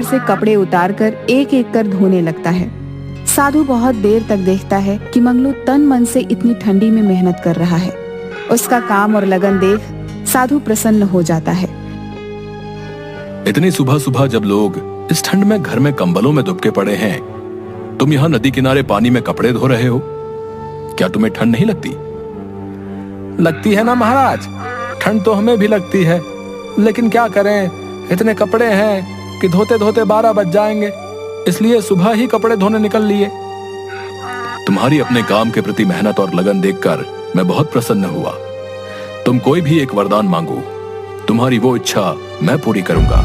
से कपड़े उतारकर एक एक कर धोने लगता है। साधु बहुत देर तक देखता है कि मंगलू तन मन से इतनी ठंडी में मेहनत कर रहा है। उसका काम और लगन देख साधु प्रसन्न हो जाता है। इतनी सुबह सुबह जब लोग इस ठंड में घर में कंबलों में दुबके पड़े हैं, तुम यहाँ नदी किनारे पानी में कपड़े धो रहे हो। क्या तुम्हें ठंड नहीं लगती? लगती है ना महाराज, ठंड तो हमें भी लगती है, लेकिन क्या करें, इतने कपड़े हैं कि धोते धोते 12 बज जाएंगे, इसलिए सुबह ही कपड़े धोने निकल लिए। तुम्हारी अपने काम के प्रति मेहनत और लगन देखकर मैं बहुत प्रसन्न हुआ। तुम कोई भी एक वरदान मांगो, तुम्हारी वो इच्छा मैं पूरी करूंगा।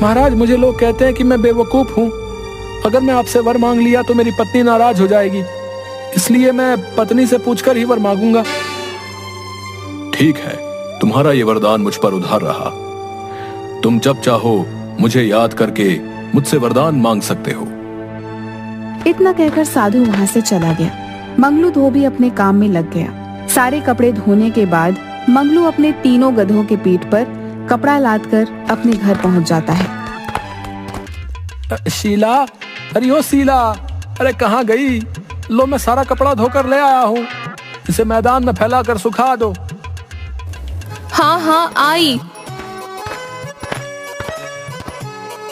महाराज, मुझे लोग कहते हैं कि मैं बेवकूफ हूँ। अगर मैं आपसे वर मांग लिया तो मेरी पत्नी नाराज हो जाएगी, इसलिए मैं पत्नी से पूछकर ही वर मांगूंगा। ठीक है, तुम्हारा ये वरदान मुझ पर उधार रहा। तुम जब चाहो मुझे याद करके मुझसे वरदान मांग सकते हो। इतना कहकर साधु वहां से चला गया। मंगलू धोबी अपने काम में लग गया। सारे कपड़े धोने के बाद मंगलू अपने तीनों गधों के पीठ पर कपड़ा लादकर अपने घर पहुंच जाता है। शीला, अरे ओ शीला, अरे कहाँ गई? लो, मैं सारा कपड़ा धोकर ले आया हूँ, इसे मैदान में फैला कर सुखा दो। हाँ हाँ आई।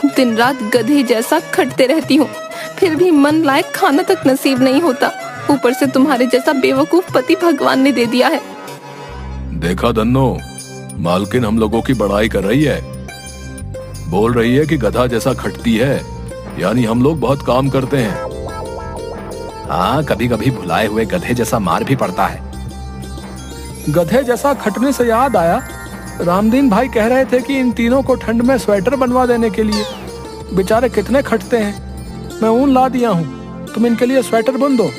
दिन रात गधे जैसा खटते रहती हूँ, फिर भी मन लायक खाना तक नसीब नहीं होता। ऊपर से तुम्हारे जैसा बेवकूफ पति भगवान ने दे दिया है। देखा धन्नो, मालकिन हम लोगों की बड़ाई कर रही है। बोल रही है कि गधा जैसा खटती है, यानी हम लोग बहुत काम करते हैं। हाँ, कभी कभी भुलाए हुए गधे जैसा मार भी पड़ता है। गधे जैसा खटने से याद आया, रामदीन भाई कह रहे थे कि इन तीनों को ठंड में स्वेटर बनवा देने के लिए। बेचारे कितने खटते हैं। मैं ऊन ला दिया हूँ, तुम इनके लिए स्वेटर बुन दो।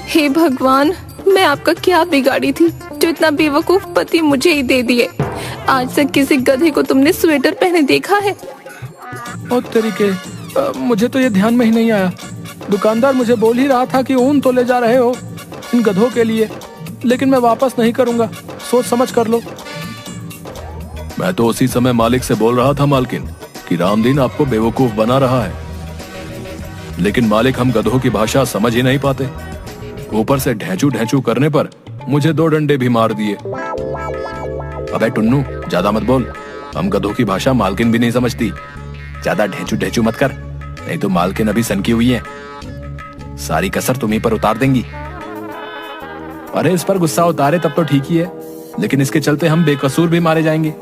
हे भगवान, मैं आपका क्या बिगाड़ी थी जो इतना बेवकूफ पति मुझे ही दे दिए। आज तक किसी गधे को तुमने स्वेटर पहने देखा है? ओ तरीके, मुझे तो ये ध्यान में ही नहीं आया। दुकानदार मुझे बोल ही रहा था कि ऊन तो ले जा रहे हो इन गधों के लिए, लेकिन मैं वापस नहीं करूंगा, सोच समझ कर लो। मैं तो उसी समय मालिक से बोल रहा था मालकिन कि रामदीन आपको बेवकूफ बना रहा है, लेकिन मालिक हम गधों की भाषा समझ ही नहीं पाते। ऊपर से ढेंचू ढेंचू करने पर मुझे 2 डंडे भी मार दिए। अबे टुन्नू, ज्यादा मत बोल, हम गधों की भाषा मालकिन भी नहीं समझती। ज्यादा ढेंचू ढेंचू मत कर, नहीं तो मालकिन अभी सनकी हुई है, सारी कसर तुम्हीं पर उतार देंगी। अरे इस पर गुस्सा उतारे तब तो ठीक ही है, लेकिन इसके चलते हम बेकसूर भी मारे जाएंगे।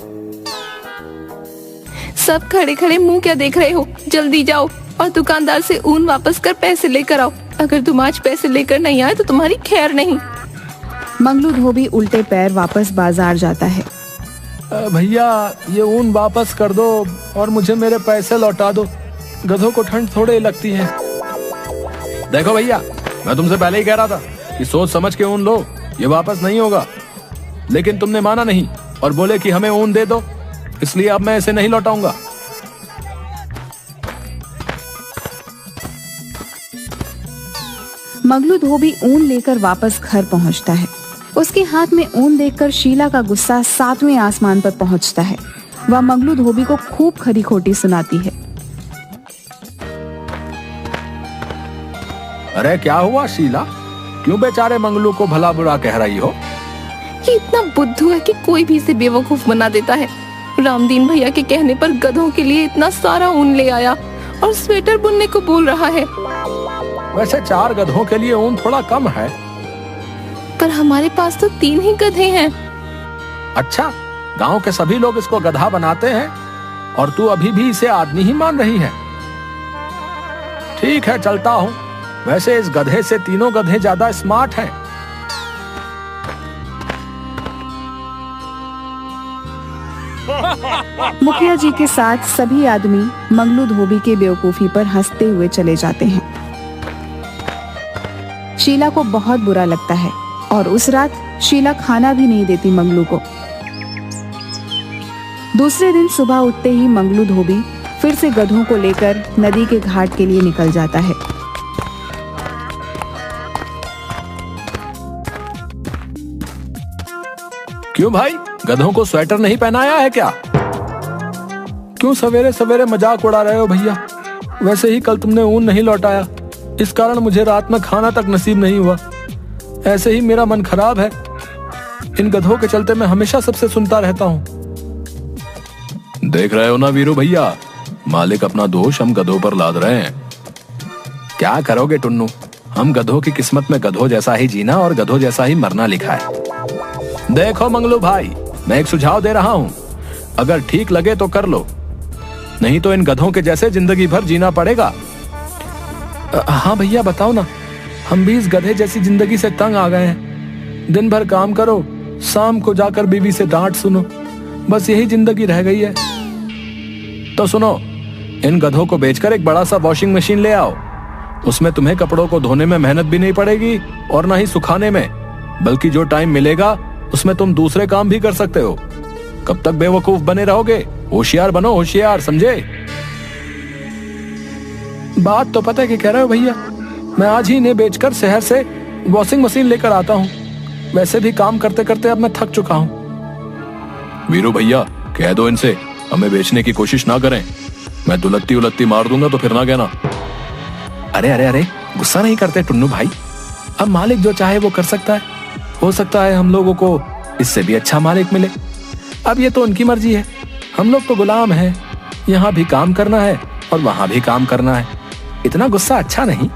सब खड़े खड़े मुंह क्या देख रहे हो? जल्दी जाओ और दुकानदार से ऊन वापस कर पैसे लेकर आओ। अगर तुम आज पैसे लेकर नहीं आए तो तुम्हारी खैर नहीं। मंगलू धोबी उल्टे पैर वापस बाजार जाता है। भैया, ये ऊन वापस कर दो और मुझे मेरे पैसे लौटा दो। गधों को ठंड थोड़े लगती है। देखो भैया, मैं तुमसे पहले ही कह रहा था कि सोच समझ के ऊन लो, ये वापस नहीं होगा, लेकिन तुमने माना नहीं और बोले कि हमें ऊन दे दो, इसलिए अब मैं इसे नहीं लौटाऊंगा। मंगलू धोबी ऊन लेकर वापस घर पहुंचता है। उसके हाथ में ऊन देखकर शीला का गुस्सा 7वें आसमान पर पहुंचता है। वह मंगलू धोबी को खूब खरी खोटी सुनाती है। अरे क्या हुआ शीला, क्यों बेचारे मंगलू को भला बुरा कह रही हो? ये इतना बुद्धू है कि कोई भी इसे बेवकूफ बना देता है। रामदीन भैया के कहने पर गधों के लिए इतना सारा ऊन ले आया और स्वेटर बुनने को बोल रहा है। वैसे 4 गधों के लिए ऊन थोड़ा कम है, पर हमारे पास तो 3 ही गधे हैं। अच्छा, गांव के सभी लोग इसको गधा बनाते हैं और तू अभी भी इसे आदमी ही मान रही है। ठीक है, चलता हूँ। वैसे इस गधे से तीनों गधे ज्यादा स्मार्ट हैं। मुखिया जी के साथ सभी आदमी मंगलू धोबी के बेवकूफी पर हंसते हुए चले जाते हैं। शीला को बहुत बुरा लगता है और उस रात शीला खाना भी नहीं देती मंगलू को। दूसरे दिन सुबह उठते ही मंगलू धोबी फिर से गधों को लेकर नदी के घाट के लिए निकल जाता है। क्यों भाई, गधों को स्वेटर नहीं पहनाया है क्या? क्यों सवेरे सवेरे मजाक उड़ा रहे हो भैया? वैसे ही कल तुमने ऊन नहीं लौटाया, इस कारण मुझे रात में खाना तक नसीब नहीं हुआ। ऐसे ही मेरा मन खराब है। इन गधों के चलते मैं हमेशा सबसे सुनता रहता हूँ। देख रहे हो ना वीरू भैया, मालिक अपना दोष हम गधों पर लाद रहे हैं। क्या करोगे टुन्नू, हम गधों की किस्मत में गधों जैसा ही जीना और गधों जैसा ही मरना लिखा है। देखो मंगलू भाई, मैं एक सुझाव दे रहा हूं, अगर ठीक लगे तो कर लो, नहीं तो इन गधों के जैसे जिंदगी भर जीना पड़ेगा। हाँ भैया बताओ ना, हम भी इस गधे जैसी जिंदगी से तंग आ गए हैं। दिन भर काम करो, शाम को जाकर बीवी से डांट सुनो, बस यही जिंदगी रह गई है। तो सुनो, इन गधों को बेचकर एक बड़ा सा वॉशिंग मशीन ले आओ। उसमें तुम्हें कपड़ों को धोने में मेहनत भी नहीं पड़ेगी और ना ही सुखाने में, बल्कि जो टाइम मिलेगा उसमें तुम दूसरे काम भी कर सकते हो। कब तक बेवकूफ बने रहोगे? होशियार बनो, होशियार, समझे? बात तो पता है कि कह रहे हो भैया, मैं आज ही इन्हें बेचकर शहर से वॉशिंग मशीन लेकर आता हूँ। वैसे भी काम करते करते अब मैं थक चुका हूँ। वीरू भैया कह दो इनसे हमें बेचने की कोशिश ना करें, मैं दुलत्ती उलत्ती मार दूंगा तो फिर ना कहना। अरे अरे अरे, गुस्सा नहीं करते टुन्नू भाई, अब मालिक जो चाहे वो कर सकता है। हो सकता है हम लोगों को इससे भी अच्छा मालिक मिले। अब ये तो उनकी मर्जी है, हम लोग तो गुलाम हैं। यहाँ भी काम करना है और वहां भी काम करना है। इतना गुस्सा अच्छा नहीं।